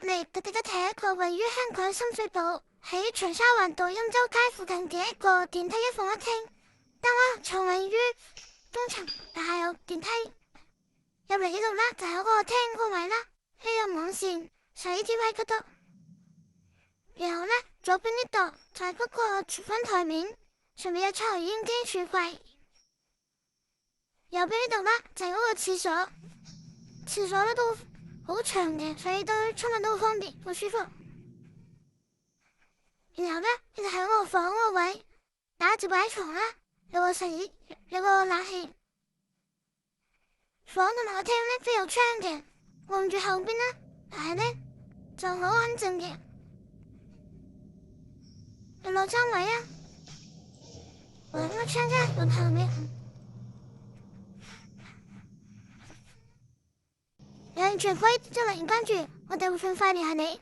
嚟嘅地鐵一個位於香港深水埗喺長沙灣到欽州街附近嘅一個電梯一房一廳，單位就位於中層，但係有電梯入嚟呢度啦，就有個廳個位啦，有網線洗衣機位嗰度，然後呢，左邊呢度就係嗰個廚房台面，上面有抽油煙機、櫥櫃，右邊呢度啦就係嗰個廁所，廁所呢都好長嘅，所以都沖涼都好方便，好舒服。然後呢，呢就係我個房嗰個位，打住擺床啦，有個洗衣，有個冷氣。房同埋個廳呢都有窗嘅，望住後邊啦，但係呢就好安靜嘅。有落餐位啊，兩個窗間門後面，有興趣可以即留言關注，我哋會盡快聯繫你。